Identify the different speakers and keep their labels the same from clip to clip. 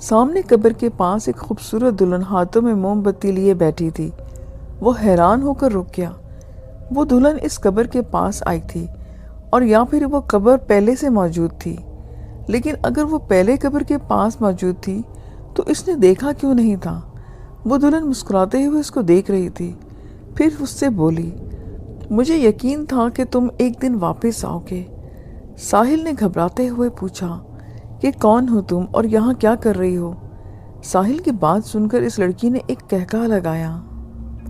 Speaker 1: سامنے قبر کے پاس ایک خوبصورت دلہن ہاتھوں میں موم بتی لیے بیٹھی تھی۔ وہ حیران ہو کر رک گیا۔ وہ دلہن اس قبر کے پاس آئی تھی، اور یا پھر وہ قبر پہلے سے موجود تھی۔ لیکن اگر وہ پہلے قبر کے پاس موجود تھی تو اس نے دیکھا کیوں نہیں تھا؟ وہ دلہن مسکراتے ہوئے اس کو دیکھ رہی تھی، پھر اس سے بولی، مجھے یقین تھا کہ تم ایک دن واپس آؤ گے۔ ساحل نے گھبراتے ہوئے پوچھا کہ کون ہو تم اور یہاں کیا کر رہی ہو؟ ساحل کی بات سن کر اس لڑکی نے ایک قہقہہ لگایا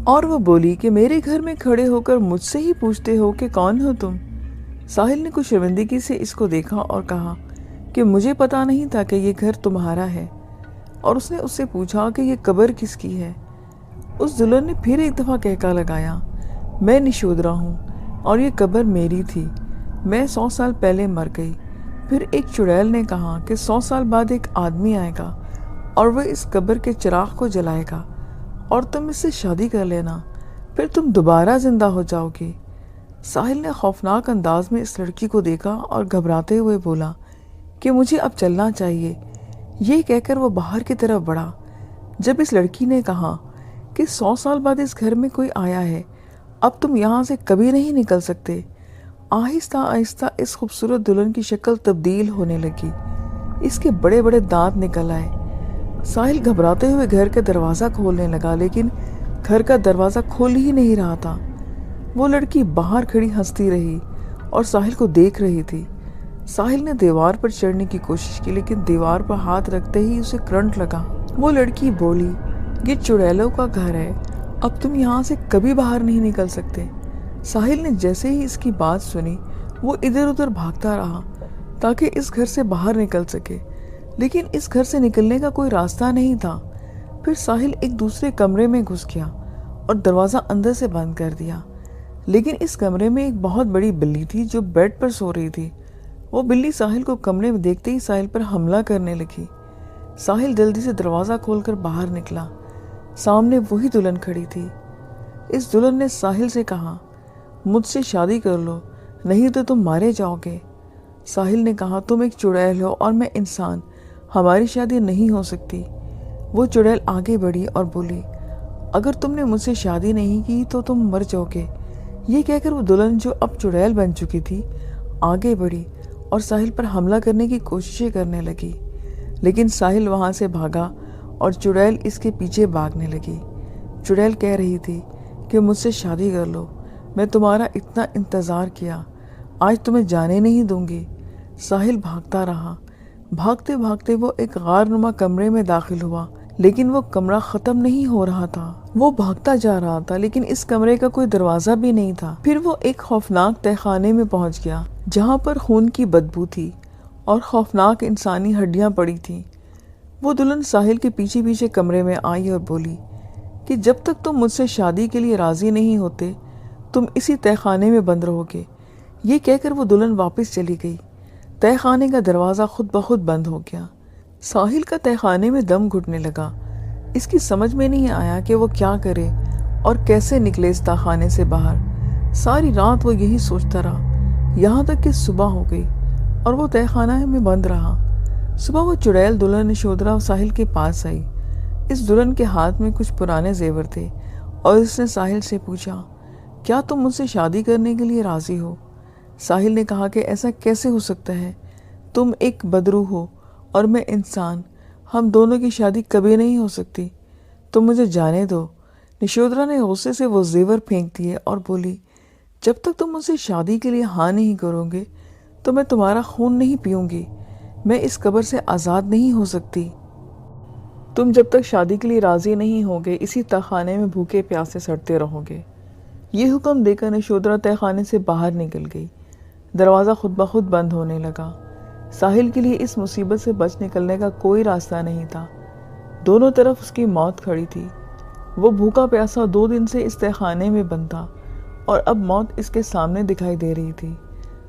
Speaker 1: اور وہ بولی کہ میرے گھر میں کھڑے ہو کر مجھ سے ہی پوچھتے ہو کہ کون ہو تم؟ ساحل نے کچھ شرمندگی سے اس کو دیکھا اور کہا کہ مجھے پتا نہیں تھا کہ یہ گھر تمہارا ہے، اور اس نے اس سے پوچھا کہ یہ قبر کس کی ہے؟ اس دلہن نے پھر ایک دفعہ قہقہہ لگایا، میں نشودرا ہوں اور یہ قبر میری تھی، میں 100 سال پہلے مر گئی۔ پھر ایک چڑیل نے کہا کہ 100 سال بعد ایک آدمی آئے گا اور وہ اس قبر کے چراغ کو جلائے گا اور تم اس سے شادی کر لینا، پھر تم دوبارہ زندہ ہو جاؤ گی۔ ساحل نے خوفناک انداز میں اس لڑکی کو دیکھا اور گھبراتے ہوئے بولا کہ مجھے اب چلنا چاہیے۔ یہ کہہ کر وہ باہر کی طرف بڑھا۔ جب اس لڑکی نے کہا کہ 100 سال بعد اس گھر میں کوئی آیا ہے، اب تم یہاں سے کبھی نہیں نکل سکتے، آہستہ آہستہ اس خوبصورت دلہن کی شکل تبدیل ہونے لگی۔ اس کے بڑے بڑے دانت نکل آئے۔ ساحل گھبراتے ہوئے گھر کا دروازہ کھولنے لگا، لیکن گھر کا دروازہ کھول ہی نہیں رہا تھا۔ وہ لڑکی باہر کھڑی ہنستی رہی اور ساحل کو دیکھ رہی تھی۔ ساحل نے دیوار پر چڑھنے کی کوشش کی، لیکن دیوار پر ہاتھ رکھتے ہی اسے کرنٹ لگا۔ وہ لڑکی بولی، یہ چڑیلوں کا گھر ہے، اب تم یہاں سے کبھی باہر نہیں نکل سکتے۔ ساحل نے جیسے ہی اس کی بات سنی، وہ ادھر ادھر بھاگتا رہا تاکہ اس گھر سے باہر نکل سکے، لیکن اس گھر سے نکلنے کا کوئی راستہ نہیں تھا۔ پھر ساحل ایک دوسرے کمرے میں گھس گیا اور دروازہ اندر سے بند کر دیا، لیکن اس کمرے میں ایک بہت بڑی بلی تھی جو بیڈ پر سو رہی تھی۔ وہ بلی ساحل کو کمرے میں دیکھتے ہی ساحل پر حملہ کرنے لگی۔ ساحل جلدی سے دروازہ کھول کر باہر نکلا۔ سامنے وہی دلہن کھڑی تھی۔ اس دلہن نے ساحل سے کہا، مجھ سے شادی کر لو، نہیں تو تم مارے جاؤ گے۔ ساحل نے کہا، تم ایک چڑیل ہو اور میں انسان، ہماری شادی نہیں ہو سکتی۔ وہ چڑیل آگے بڑھی اور بولی، اگر تم نے مجھ سے شادی نہیں کی تو تم مر جاؤ گے۔ یہ کہہ کر وہ دلہن جو اب چڑیل بن چکی تھی آگے بڑھی اور ساحل پر حملہ کرنے کی کوششیں کرنے لگی، لیکن ساحل وہاں سے بھاگا اور چڑیل اس کے پیچھے بھاگنے لگی۔ چڑیل کہہ رہی تھی کہ مجھ سے شادی کر لو، میں تمہارا اتنا انتظار کیا، آج تمہیں جانے نہیں دوں گی۔ ساحل بھاگتا رہا۔ بھاگتے بھاگتے وہ ایک غار نما کمرے میں داخل ہوا، لیکن وہ کمرہ ختم نہیں ہو رہا تھا۔ وہ بھاگتا جا رہا تھا لیکن اس کمرے کا کوئی دروازہ بھی نہیں تھا۔ پھر وہ ایک خوفناک تہہ خانے میں پہنچ گیا جہاں پر خون کی بدبو تھی اور خوفناک انسانی ہڈیاں پڑی تھیں۔ وہ دلہن ساحل کے پیچھے پیچھے کمرے میں آئی اور بولی کہ جب تک تم مجھ سے شادی کے لیے راضی نہیں ہوتے تم اسی تہہ خانے میں بند رہو گے۔ یہ کہہ کر وہ دلہن واپس چلی گئی۔ تہہ خانے کا دروازہ خود بخود بند ہو گیا۔ ساحل کا تہہ خانے میں دم گھٹنے لگا۔ اس کی سمجھ میں نہیں آیا کہ وہ کیا کرے اور کیسے نکلے اس تہہ خانے سے باہر۔ ساری رات وہ یہی سوچتا رہا، یہاں تک کہ صبح ہو گئی اور وہ تہہ خانہ میں بند رہا۔ صبح وہ چڑیل دلہن نشودرا ساحل کے پاس آئی۔ اس دلہن کے ہاتھ میں کچھ پرانے زیور تھے اور اس نے ساحل سے پوچھا، کیا تم مجھ سے شادی کرنے کے لیے راضی ہو؟ ساحل نے کہا کہ ایسا کیسے ہو سکتا ہے، تم ایک بدرو ہو اور میں انسان، ہم دونوں کی شادی کبھی نہیں ہو سکتی، تم مجھے جانے دو۔ نشودرا نے غصے سے وہ زیور پھینک دیے اور بولی، جب تک تم مجھ سے شادی کے لیے ہاں نہیں کرو گے تو میں تمہارا خون نہیں پیوں گی، میں اس قبر سے آزاد نہیں ہو سکتی۔ تم جب تک شادی کے لیے راضی نہیں ہوگے اسی تہہ خانے میں بھوکے پیاسے سڑتے رہو گے۔ یہ حکم دے کر نشودرا تہہ خانے سے باہر نکل گئی۔ دروازہ خود بخود بند ہونے لگا۔ ساحل کے لیے اس مصیبت سے بچ نکلنے کا کوئی راستہ نہیں تھا۔ دونوں طرف اس کی موت کھڑی تھی۔ وہ بھوکا پیاسا 2 دن سے اس تہہ خانے میں بند تھا اور اب موت اس کے سامنے دکھائی دے رہی تھی۔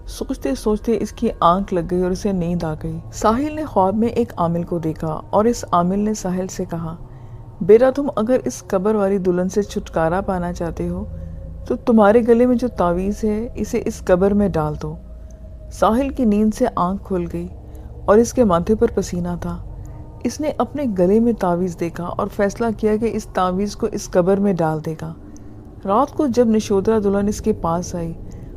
Speaker 1: سوچتے سوچتے اس کی آنکھ لگ گئی اور اسے نیند آ گئی۔ ساحل نے خواب میں ایک عامل کو دیکھا اور اس عامل نے ساحل سے کہا، بیٹا تم اگر اس قبر والی دلہن سے چھٹکارا پانا چاہتے ہو تو تمہارے گلے میں جو تعویذ ہے اسے اس قبر میں ڈال دو۔ ساحل کی نیند سے آنکھ کھل گئی اور اس کے ماتھے پر پسینہ تھا۔ اس نے اپنے گلے میں تعویذ دیکھا اور فیصلہ کیا کہ اس تعویذ کو اس قبر میں ڈال دے گا۔ رات کو جب نشودرا دلہن اس کے پاس آئی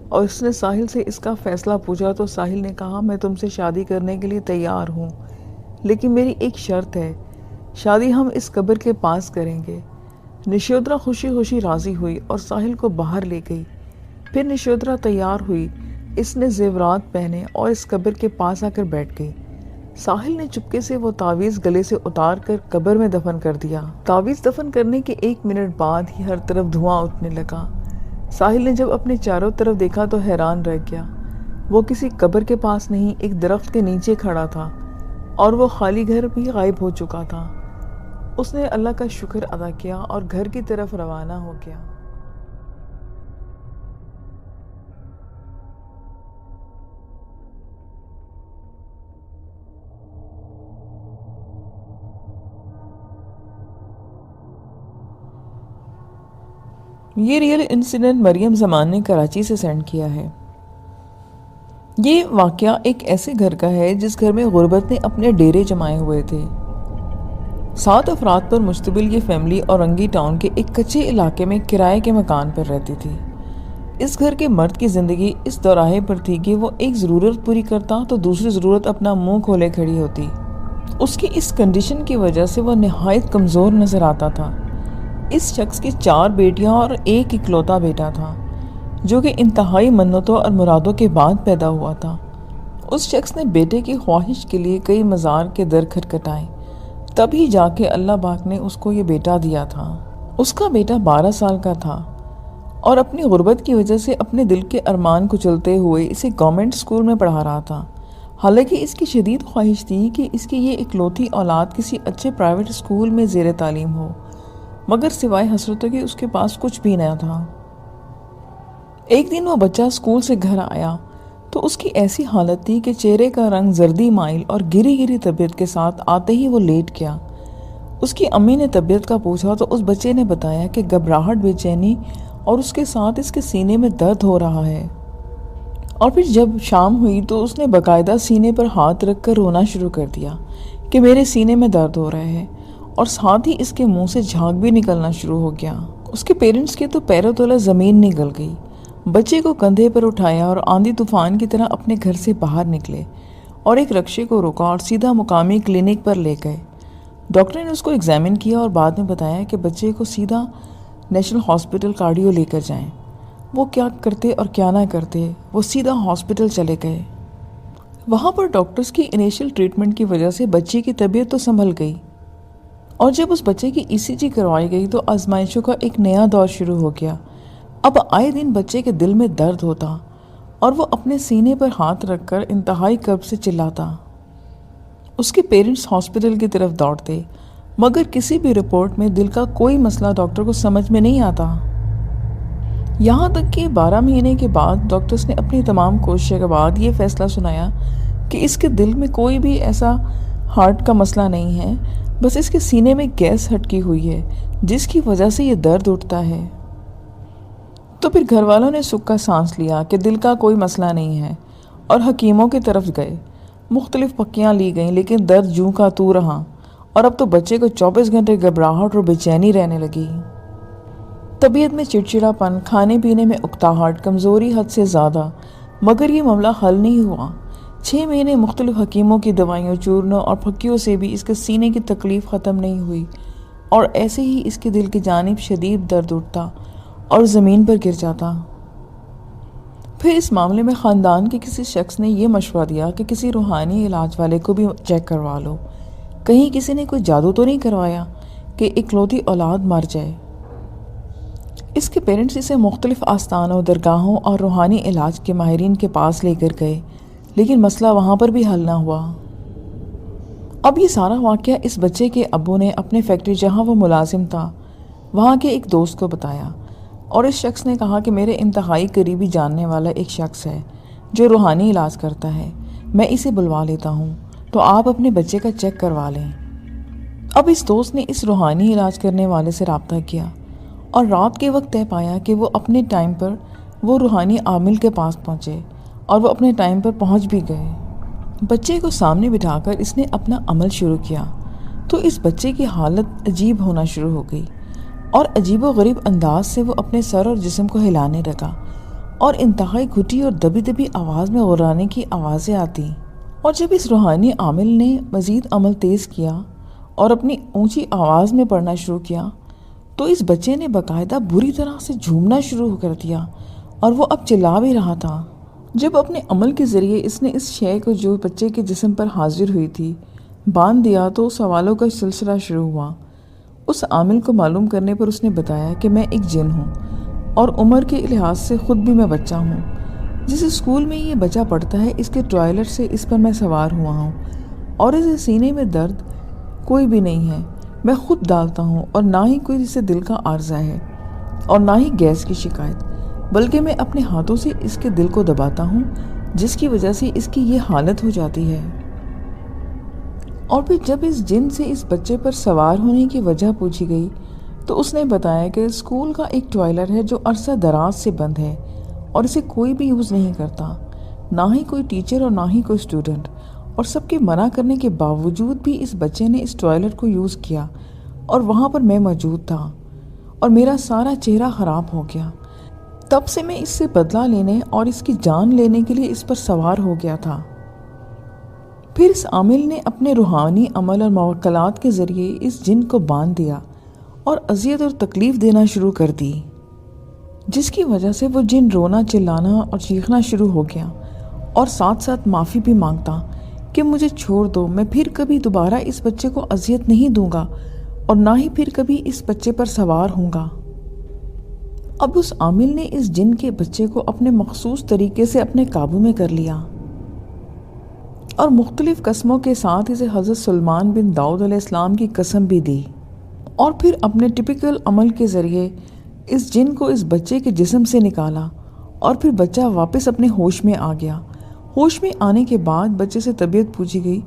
Speaker 1: اور اس نے ساحل سے اس کا فیصلہ پوچھا تو ساحل نے کہا، میں تم سے شادی کرنے کے لیے تیار ہوں، لیکن میری ایک شرط ہے، شادی ہم اس قبر کے پاس کریں گے۔ نشودرا خوشی خوشی راضی ہوئی اور ساحل کو باہر لے گئی۔ پھر نشودرا تیار ہوئی، اس نے زیورات پہنے اور اس قبر کے پاس آ کر بیٹھ گئی۔ ساحل نے چپکے سے وہ تعویذ گلے سے اتار کر قبر میں دفن کر دیا۔ تعویذ دفن کرنے کے 1 منٹ بعد ہی ہر طرف دھواں اٹھنے لگا۔ ساحل نے جب اپنے چاروں طرف دیکھا تو حیران رہ گیا۔ وہ کسی قبر کے پاس نہیں، ایک درخت کے نیچے کھڑا تھا اور وہ خالی گھر بھی غائب ہو چکا تھا۔ اس نے اللہ کا شکر ادا کیا اور گھر کی طرف روانہ ہو گیا۔ یہ ریئل انسیڈنٹ مریم زمان نے کراچی سے سینڈ کیا ہے۔ یہ واقعہ ایک ایسے گھر کا ہے جس گھر میں غربت نے اپنے ڈیرے جمائے ہوئے تھے۔ 7 افراد پر مشتمل یہ فیملی اورنگی ٹاؤن کے ایک کچے علاقے میں کرائے کے مکان پر رہتی تھی۔ اس گھر کے مرد کی زندگی اس دوراہے پر تھی کہ وہ ایک ضرورت پوری کرتا تو دوسری ضرورت اپنا منہ کھولے کھڑی ہوتی۔ اس کی اس کنڈیشن کی وجہ سے وہ نہایت کمزور نظر آتا تھا۔ اس شخص کی 4 بیٹیاں اور ایک اکلوتا بیٹا تھا جو کہ انتہائی منتوں اور مرادوں کے بعد پیدا ہوا تھا۔ اس شخص نے بیٹے کی خواہش کے لیے کئی مزار کے در کھٹکھٹائے، تبھی جا کے اللہ پاک نے اس کو یہ بیٹا دیا تھا۔ اس کا بیٹا 12 سال کا تھا اور اپنی غربت کی وجہ سے اپنے دل کے ارمان کو چلتے ہوئے اسے گورنمنٹ اسکول میں پڑھا رہا تھا۔ حالانکہ اس کی شدید خواہش تھی کہ اس کی یہ اکلوتی اولاد کسی اچھے پرائیویٹ اسکول میں زیر تعلیم ہو، مگر سوائے حسرتوں کے اس کے پاس کچھ بھی نہ تھا۔ ایک دن وہ بچہ اسکول سے گھر آیا تو اس کی ایسی حالت تھی کہ چہرے کا رنگ زردی مائل اور گری گری طبیعت کے ساتھ آتے ہی وہ لیٹ گیا۔ اس کی امی نے طبیعت کا پوچھا تو اس بچے نے بتایا کہ گھبراہٹ، بے چینی اور اس کے ساتھ اس کے سینے میں درد ہو رہا ہے۔ اور پھر جب شام ہوئی تو اس نے باقاعدہ سینے پر ہاتھ رکھ کر رونا شروع کر دیا کہ میرے سینے میں درد ہو رہا ہے، اور ساتھ ہی اس کے منہ سے جھاگ بھی نکلنا شروع ہو گیا۔ اس کے پیرنٹس کے تو پیروں تلے زمین نگل گئی۔ بچے کو کندھے پر اٹھایا اور آندھی طوفان کی طرح اپنے گھر سے باہر نکلے اور ایک رکشے کو روکا اور سیدھا مقامی کلینک پر لے گئے۔ ڈاکٹر نے اس کو ایگزامن کیا اور بعد میں بتایا کہ بچے کو سیدھا نیشنل ہاسپٹل کارڈیو لے کر جائیں۔ وہ کیا کرتے اور کیا نہ کرتے، وہ سیدھا ہاسپٹل چلے گئے۔ وہاں پر ڈاکٹرز کی انیشل ٹریٹمنٹ کی وجہ سے بچے کی طبیعت تو سنبھل گئی، اور جب اس بچے کی ECG کروائی گئی تو آزمائشوں کا ایک نیا دور شروع ہو گیا۔ اب آئے دن بچے کے دل میں درد ہوتا اور وہ اپنے سینے پر ہاتھ رکھ کر انتہائی کرب سے چلاتا۔ اس کے پیرنٹس ہاسپٹل کی طرف دوڑتے، مگر کسی بھی رپورٹ میں دل کا کوئی مسئلہ ڈاکٹر کو سمجھ میں نہیں آتا۔ یہاں تک کہ 12 مہینے کے بعد ڈاکٹرز نے اپنی تمام کوششوں کے بعد یہ فیصلہ سنایا کہ اس کے دل میں کوئی بھی ایسا ہارٹ کا مسئلہ نہیں ہے، بس اس کے سینے میں گیس ہٹکی ہوئی ہے جس کی وجہ سے یہ درد اٹھتا ہے۔ تو پھر گھر والوں نے سکھ کا سانس لیا کہ دل کا کوئی مسئلہ نہیں ہے اور حکیموں کی طرف گئے۔ مختلف پکیاں لی گئیں لیکن درد جوں کا تو رہا، اور اب تو بچے کو 24 گھنٹے گھبراہٹ اور بے چینی رہنے لگی۔ طبیعت میں چڑچڑا پن، کھانے پینے میں اکتاہٹ، کمزوری حد سے زیادہ، مگر یہ معاملہ حل نہیں ہوا۔ 6 مہینے مختلف حکیموں کی دوائیوں، چورنوں اور پھکیوں سے بھی اس کے سینے کی تکلیف ختم نہیں ہوئی، اور ایسے ہی اس کے دل کی جانب شدید درد اٹھتا اور زمین پر گر جاتا۔ پھر اس معاملے میں خاندان کے کسی شخص نے یہ مشورہ دیا کہ کسی روحانی علاج والے کو بھی چیک کروا لو، کہیں کسی نے کوئی جادو تو نہیں کروایا کہ اکلوتی اولاد مر جائے۔ اس کے پیرنٹس اسے مختلف آستانوں، درگاہوں اور روحانی علاج کے ماہرین کے پاس لے کر گئے، لیکن مسئلہ وہاں پر بھی حل نہ ہوا۔ اب یہ سارا واقعہ اس بچے کے ابو نے اپنے فیکٹری جہاں وہ ملازم تھا وہاں کے ایک دوست کو بتایا، اور اس شخص نے کہا کہ میرے انتہائی قریبی جاننے والا ایک شخص ہے جو روحانی علاج کرتا ہے، میں اسے بلوا لیتا ہوں تو آپ اپنے بچے کا چیک کروا لیں۔ اب اس دوست نے اس روحانی علاج کرنے والے سے رابطہ کیا اور رات کے وقت طے پایا کہ وہ اپنے ٹائم پر وہ روحانی عامل کے پاس پہنچے، اور وہ اپنے ٹائم پر پہنچ بھی گئے۔ بچے کو سامنے بٹھا کر اس نے اپنا عمل شروع کیا تو اس بچے کی حالت عجیب ہونا شروع ہو گئی اور عجیب و غریب انداز سے وہ اپنے سر اور جسم کو ہلانے لگا اور انتہائی گھٹی اور دبی دبی آواز میں غرانے کی آوازیں آتی۔ اور جب اس روحانی عامل نے مزید عمل تیز کیا اور اپنی اونچی آواز میں پڑھنا شروع کیا تو اس بچے نے باقاعدہ بری طرح سے جھومنا شروع کر دیا اور وہ اب چلا بھی رہا تھا۔ جب اپنے عمل کے ذریعے اس نے اس شے کو جو بچے کے جسم پر حاضر ہوئی تھی باندھ دیا تو سوالوں کا سلسلہ شروع ہوا۔ اس عامل کو معلوم کرنے پر اس نے بتایا کہ میں ایک جن ہوں اور عمر کے لحاظ سے خود بھی میں بچہ ہوں۔ جس اسکول میں یہ بچہ پڑھتا ہے اس کے ٹوائلٹ سے اس پر میں سوار ہوا ہوں اور اسے سینے میں درد کوئی بھی نہیں ہے، میں خود ڈالتا ہوں، اور نہ ہی کوئی جسے دل کا عارضہ ہے اور نہ ہی گیس کی شکایت، بلکہ میں اپنے ہاتھوں سے اس کے دل کو دباتا ہوں جس کی وجہ سے اس کی یہ حالت ہو جاتی ہے۔ اور پھر جب اس جن سے اس بچے پر سوار ہونے کی وجہ پوچھی گئی تو اس نے بتایا کہ اسکول کا ایک ٹوائلٹ ہے جو عرصہ دراز سے بند ہے اور اسے کوئی بھی یوز نہیں کرتا، نہ ہی کوئی ٹیچر اور نہ ہی کوئی اسٹوڈنٹ، اور سب کے منع کرنے کے باوجود بھی اس بچے نے اس ٹوائلٹ کو یوز کیا اور وہاں پر میں موجود تھا اور میرا سارا چہرہ خراب ہو گیا۔ تب سے میں اس سے بدلہ لینے اور اس کی جان لینے کے لیے اس پر سوار ہو گیا تھا۔ پھر اس عامل نے اپنے روحانی عمل اور موکلات کے ذریعے اس جن کو باندھ دیا اور اذیت اور تکلیف دینا شروع کر دی، جس کی وجہ سے وہ جن رونا چلانا اور چیخنا شروع ہو گیا اور ساتھ ساتھ معافی بھی مانگتا کہ مجھے چھوڑ دو، میں پھر کبھی دوبارہ اس بچے کو اذیت نہیں دوں گا اور نہ ہی پھر کبھی اس بچے پر سوار ہوں گا۔ اب اس عامل نے اس جن کے بچے کو اپنے مخصوص طریقے سے اپنے قابو میں کر لیا اور مختلف قسموں کے ساتھ اسے حضرت سلیمان بن داؤد علیہ السلام کی قسم بھی دی، اور پھر اپنے ٹپیکل عمل کے ذریعے اس جن کو اس بچے کے جسم سے نکالا اور پھر بچہ واپس اپنے ہوش میں آ گیا۔ ہوش میں آنے کے بعد بچے سے طبیعت پوچھی گئی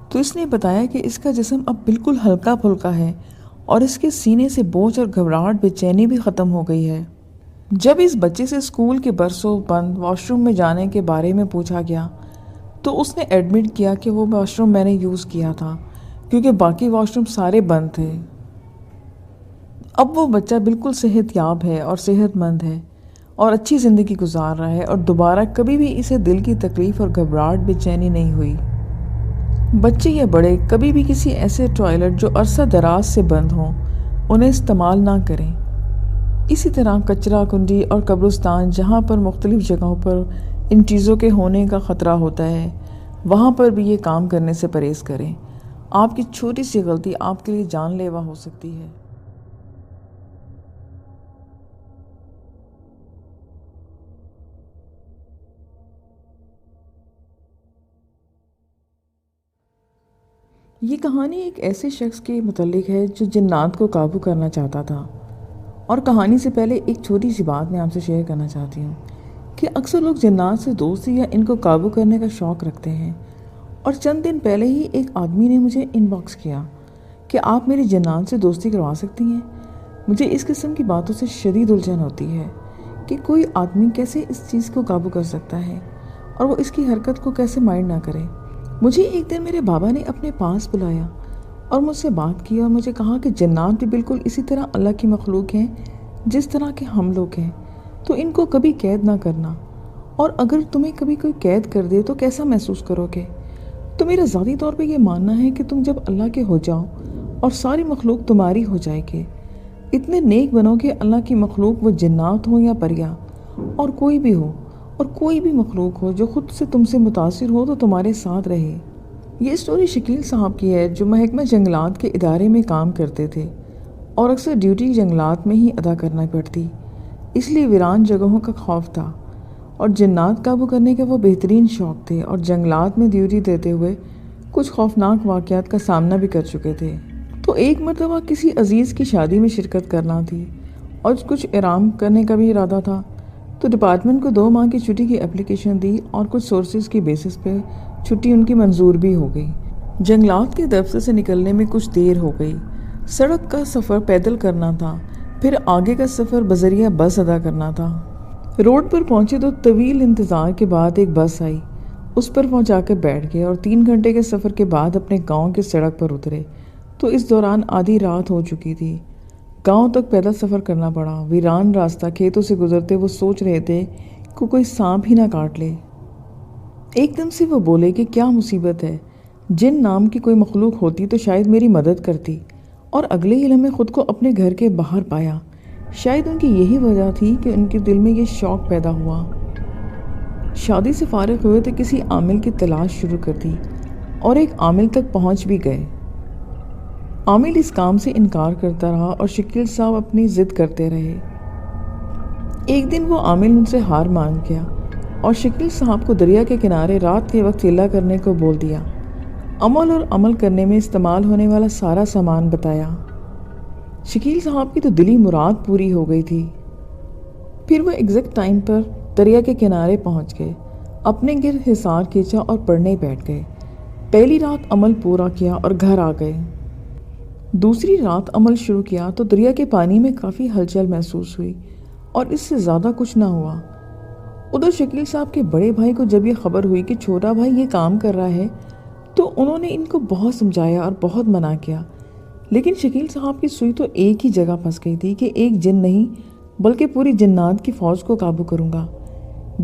Speaker 1: تو اس نے بتایا کہ اس کا جسم اب بالکل ہلکا پھلکا ہے اور اس کے سینے سے بوجھ اور گھبراہٹ بے چینی بھی ختم ہو گئی ہے۔ جب اس بچے سے اسکول کے برسوں بند واش روم میں جانے کے بارے میں پوچھا گیا تو اس نے ایڈمٹ کیا کہ وہ واش روم میں نے یوز کیا تھا کیونکہ باقی واش روم سارے بند تھے۔ اب وہ بچہ بالکل صحت یاب ہے اور صحت مند ہے اور اچھی زندگی گزار رہا ہے اور دوبارہ کبھی بھی اسے دل کی تکلیف اور گھبراہٹ بے چینی نہیں ہوئی۔ بچے یا بڑے کبھی بھی کسی ایسے ٹوائلٹ جو عرصہ دراز سے بند ہوں انہیں استعمال نہ کریں۔ اسی طرح کچرا کنڈی اور قبرستان جہاں پر مختلف جگہوں پر ان چیزوں کے ہونے کا خطرہ ہوتا ہے وہاں پر بھی یہ کام کرنے سے پرہیز کریں۔ آپ کی چھوٹی سی غلطی آپ کے لیے جان لیوا ہو سکتی ہے۔ یہ کہانی ایک ایسے شخص کے متعلق ہے جو جنات کو قابو کرنا چاہتا تھا، اور کہانی سے پہلے ایک چھوٹی سی بات میں آپ سے شیئر کرنا چاہتی ہوں کہ اکثر لوگ جنات سے دوستی یا ان کو قابو کرنے کا شوق رکھتے ہیں، اور چند دن پہلے ہی ایک آدمی نے مجھے ان باکس کیا کہ آپ میری جنات سے دوستی کروا سکتی ہیں۔ مجھے اس قسم کی باتوں سے شدید الجھن ہوتی ہے کہ کوئی آدمی کیسے اس چیز کو قابو کر سکتا ہے اور وہ اس کی حرکت کو کیسے مائنڈ نہ کرے۔ مجھے ایک دن میرے بابا نے اپنے پاس بلایا اور مجھ سے بات کی اور مجھے کہا کہ جنات بھی بالکل اسی طرح اللہ کی مخلوق ہیں جس طرح کے ہم لوگ ہیں، تو ان کو کبھی قید نہ کرنا، اور اگر تمہیں کبھی کوئی قید کر دے تو کیسا محسوس کرو گے؟ تو میرا ذاتی طور پہ یہ ماننا ہے کہ تم جب اللہ کے ہو جاؤ اور ساری مخلوق تمہاری ہو جائے گی، اتنے نیک بنو کہ اللہ کی مخلوق وہ جنات ہوں یا پریا اور کوئی بھی ہو، اور کوئی بھی مخلوق ہو جو خود سے تم سے متاثر ہو تو تمہارے ساتھ رہے۔ یہ اسٹوری شکیل صاحب کی ہے جو محکمہ جنگلات کے ادارے میں کام کرتے تھے اور اکثر ڈیوٹی جنگلات میں ہی ادا کرنا پڑتی، اس لیے ویران جگہوں کا خوف تھا اور جنات قابو کرنے کے وہ بہترین شوق تھے، اور جنگلات میں ڈیوٹی دیتے ہوئے کچھ خوفناک واقعات کا سامنا بھی کر چکے تھے۔ تو ایک مرتبہ کسی عزیز کی شادی میں شرکت کرنا تھی اور کچھ آرام کرنے کا بھی ارادہ تھا، تو ڈپارٹمنٹ کو 2 ماہ کی چھٹی کی اپلیکیشن دی اور کچھ سورسز کی بیسس پہ چھٹی ان کی منظور بھی ہو گئی۔ جنگلات کے دفتر سے نکلنے میں کچھ دیر ہو گئی، سڑک کا سفر پیدل کرنا تھا، پھر آگے کا سفر بذریعہ بس ادا کرنا تھا۔ روڈ پر پہنچے تو طویل انتظار کے بعد ایک بس آئی، اس پر پہنچا کر بیٹھ گئے اور 3 گھنٹے کے سفر کے بعد اپنے گاؤں کے سڑک پر اترے۔ تو اس دوران آدھی رات ہو چکی تھی۔ گاؤں تک پیدل سفر کرنا پڑا۔ ویران راستہ کھیتوں سے گزرتے وہ سوچ رہے تھے کہ کوئی سانپ ہی نہ کاٹ لے۔ ایک دم سے وہ بولے کہ کیا مصیبت ہے، جن نام کی کوئی مخلوق ہوتی تو شاید میری مدد کرتی، اور اگلے ہی لمحے خود کو اپنے گھر کے باہر پایا۔ شاید ان کی یہی وجہ تھی کہ ان کے دل میں یہ شوق پیدا ہوا۔ شادی سے فارغ ہوئے تو کسی عامل کی تلاش شروع کر دی اور ایک عامل تک پہنچ بھی گئے۔ عامل اس کام سے انکار کرتا رہا اور شکیل صاحب اپنی ضد کرتے رہے۔ ایک دن وہ عامل ان سے ہار مان گیا اور شکیل صاحب کو دریا کے کنارے رات کے وقت چلا کرنے کو بول دیا۔ عمل اور عمل کرنے میں استعمال ہونے والا سارا سامان بتایا۔ شکیل صاحب کی تو دلی مراد پوری ہو گئی تھی۔ پھر وہ ایگزیکٹ ٹائم پر دریا کے کنارے پہنچ گئے، اپنے گرد حصار کھینچا اور پڑھنے بیٹھ گئے۔ پہلی رات عمل پورا کیا اور گھر آ گئے۔ دوسری رات عمل شروع کیا تو دریا کے پانی میں کافی ہلچل محسوس ہوئی اور اس سے زیادہ کچھ نہ ہوا۔ ادھر شکیل صاحب کے بڑے بھائی کو جب یہ خبر ہوئی کہ چھوٹا بھائی یہ کام کر رہا ہے تو انہوں نے ان کو بہت سمجھایا اور بہت منع کیا، لیکن شکیل صاحب کی سوئی تو ایک ہی جگہ پھنس گئی تھی کہ ایک جن نہیں بلکہ پوری جنات کی فوج کو قابو کروں گا۔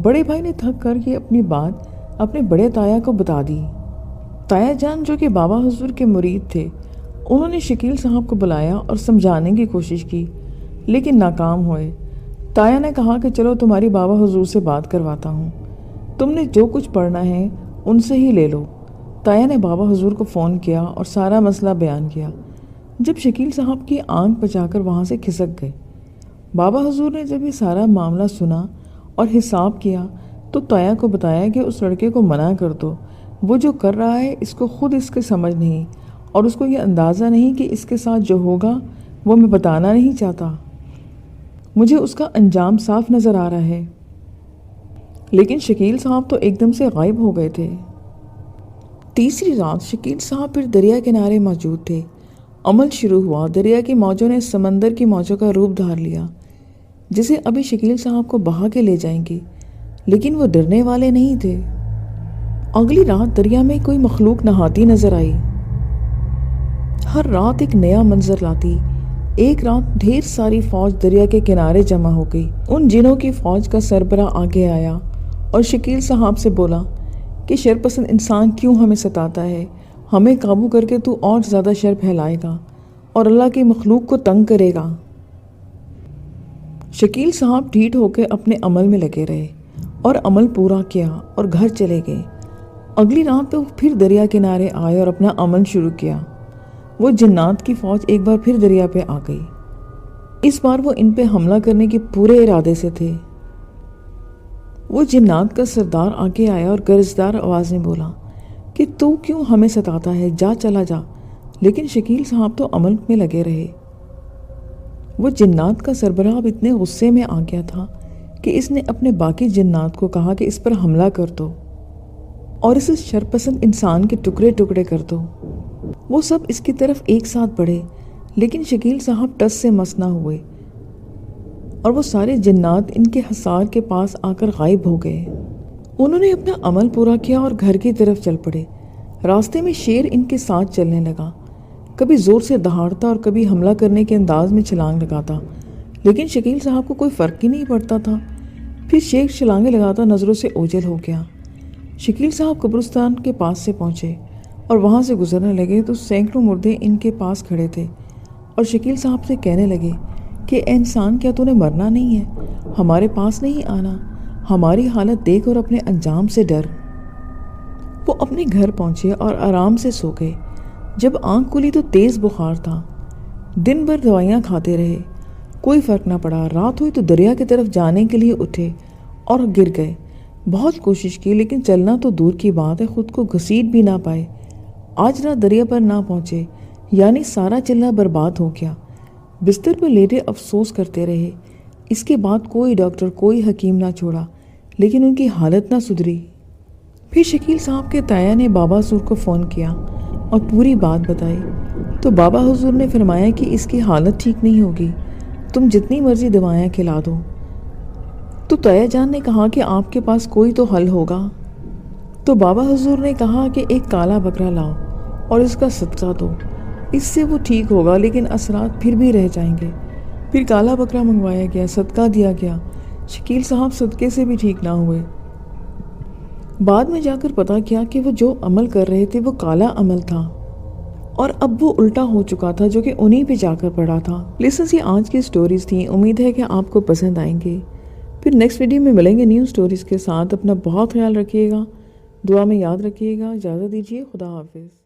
Speaker 1: بڑے بھائی نے تھک کر یہ اپنی بات اپنے بڑے تایا کو بتا دی۔ تایا جان جو کہ بابا حضور کے مرید تھے، انہوں نے شکیل صاحب کو بلایا اور سمجھانے کی کوشش کی لیکن ناکام ہوئے۔ تایا نے کہا کہ چلو تمہاری بابا حضور سے بات کرواتا ہوں، تم نے جو کچھ پڑھنا ہے ان سے ہی لے لو۔ تایا نے بابا حضور کو فون کیا اور سارا مسئلہ بیان کیا۔ جب شکیل صاحب کی آنکھ بچا کر وہاں سے کھسک گئے، بابا حضور نے جب یہ سارا معاملہ سنا اور حساب کیا تو تایا کو بتایا کہ اس لڑکے کو منع کر دو، وہ جو کر رہا ہے اس کو خود اس کے سمجھ نہیں اور اس کو یہ اندازہ نہیں کہ اس کے ساتھ جو ہوگا وہ میں بتانا نہیں چاہتا، مجھے اس کا انجام صاف نظر آ رہا ہے۔ لیکن شکیل صاحب تو ایک دم سے غائب ہو گئے تھے۔ تیسری رات شکیل صاحب پھر دریا کنارے موجود تھے۔ عمل شروع ہوا۔ دریا کی موجوں نے سمندر کی موجوں کا روپ دھار لیا جسے ابھی شکیل صاحب کو بہا کے لے جائیں گے، لیکن وہ ڈرنے والے نہیں تھے۔ اگلی رات دریا میں کوئی مخلوق نہاتی نظر آئی۔ ہر رات ایک نیا منظر لاتی۔ ایک رات ڈھیر ساری فوج دریا کے کنارے جمع ہو گئی۔ ان جنوں کی فوج کا سربراہ آگے آیا اور شکیل صاحب سے بولا کہ شرپسند انسان کیوں ہمیں ستاتا ہے، ہمیں قابو کر کے تو اور زیادہ شر پھیلائے گا اور اللہ کی مخلوق کو تنگ کرے گا۔ شکیل صاحب ڈھیٹ ہو کے اپنے عمل میں لگے رہے اور عمل پورا کیا اور گھر چلے گئے۔ اگلی رات پہ وہ پھر دریا کنارے آئے اور اپنا عمل شروع کیا۔ وہ جنات کی فوج ایک بار پھر دریا پہ آ گئی۔ اس بار وہ ان پہ حملہ کرنے کے پورے ارادے سے تھے۔ وہ جنات کا سردار آگے آیا اور گرجدار آواز میں بولا کہ تو کیوں ہمیں ستاتا ہے، جا چلا جا۔ لیکن شکیل صاحب تو عمل میں لگے رہے۔ وہ جنات کا سربراہ اب اتنے غصے میں آ گیا تھا کہ اس نے اپنے باقی جنات کو کہا کہ اس پر حملہ کر دو اور اس شرپسند انسان کے ٹکڑے ٹکڑے کر دو۔ وہ سب اس کی طرف ایک ساتھ بڑھے، لیکن شکیل صاحب ٹس سے مس نہ ہوئے اور وہ سارے جنات ان کے حصار کے پاس آ کر غائب ہو گئے۔ انہوں نے اپنا عمل پورا کیا اور گھر کی طرف چل پڑے۔ راستے میں شیر ان کے ساتھ چلنے لگا، کبھی زور سے دہاڑتا اور کبھی حملہ کرنے کے انداز میں چھلانگ لگاتا، لیکن شکیل صاحب کو کوئی فرق ہی نہیں پڑتا تھا۔ پھر شیر چھلانگیں لگاتا نظروں سے اوجھل ہو گیا۔ شکیل صاحب قبرستان کے پاس سے پہنچے اور وہاں سے گزرنے لگے تو سینکڑوں مردے ان کے پاس کھڑے تھے اور شکیل صاحب سے کہنے لگے کہ اے انسان، کیا تو نے مرنا نہیں ہے؟ ہمارے پاس نہیں آنا، ہماری حالت دیکھ اور اپنے انجام سے ڈر۔ وہ اپنے گھر پہنچے اور آرام سے سو گئے۔ جب آنکھ کھلی تو تیز بخار تھا۔ دن بھر دوائیاں کھاتے رہے، کوئی فرق نہ پڑا۔ رات ہوئی تو دریا کی طرف جانے کے لیے اٹھے اور گر گئے۔ بہت کوشش کی لیکن چلنا تو دور کی بات ہے، خود کو گھسیٹ بھی نہ پائے۔ آج رات دریا پر نہ پہنچے یعنی سارا چلہ برباد ہو گیا۔ بستر پر لیٹے افسوس کرتے رہے۔ اس کے بعد کوئی ڈاکٹر کوئی حکیم نہ چھوڑا، لیکن ان کی حالت نہ سدھری۔ پھر شکیل صاحب کے تایا نے بابا حضور کو فون کیا اور پوری بات بتائی تو بابا حضور نے فرمایا کہ اس کی حالت ٹھیک نہیں ہوگی، تم جتنی مرضی دوائیں کھلا دو۔ تو تایا جان نے کہا کہ آپ کے پاس کوئی تو حل ہوگا۔ تو بابا حضور نے کہا کہ ایک کالا بکرا لاؤ اور اس کا صدقہ دو، اس سے وہ ٹھیک ہوگا، لیکن اثرات پھر بھی رہ جائیں گے۔ پھر کالا بکرا منگوایا گیا، صدقہ دیا گیا، شکیل صاحب صدقے سے بھی ٹھیک نہ ہوئے۔ بعد میں جا کر پتا کیا کہ وہ جو عمل کر رہے تھے وہ کالا عمل تھا، اور اب وہ الٹا ہو چکا تھا جو کہ انہیں پہ جا کر پڑا تھا۔ لسنس، یہ آج کی سٹوریز تھیں، امید ہے کہ آپ کو پسند آئیں گے۔ پھر نیکسٹ ویڈیو میں ملیں گے نیو سٹوریز کے ساتھ۔ اپنا بہت خیال رکھیے گا، دعا میں یاد رکھیے گا۔ اجازت دیجیے، خدا حافظ۔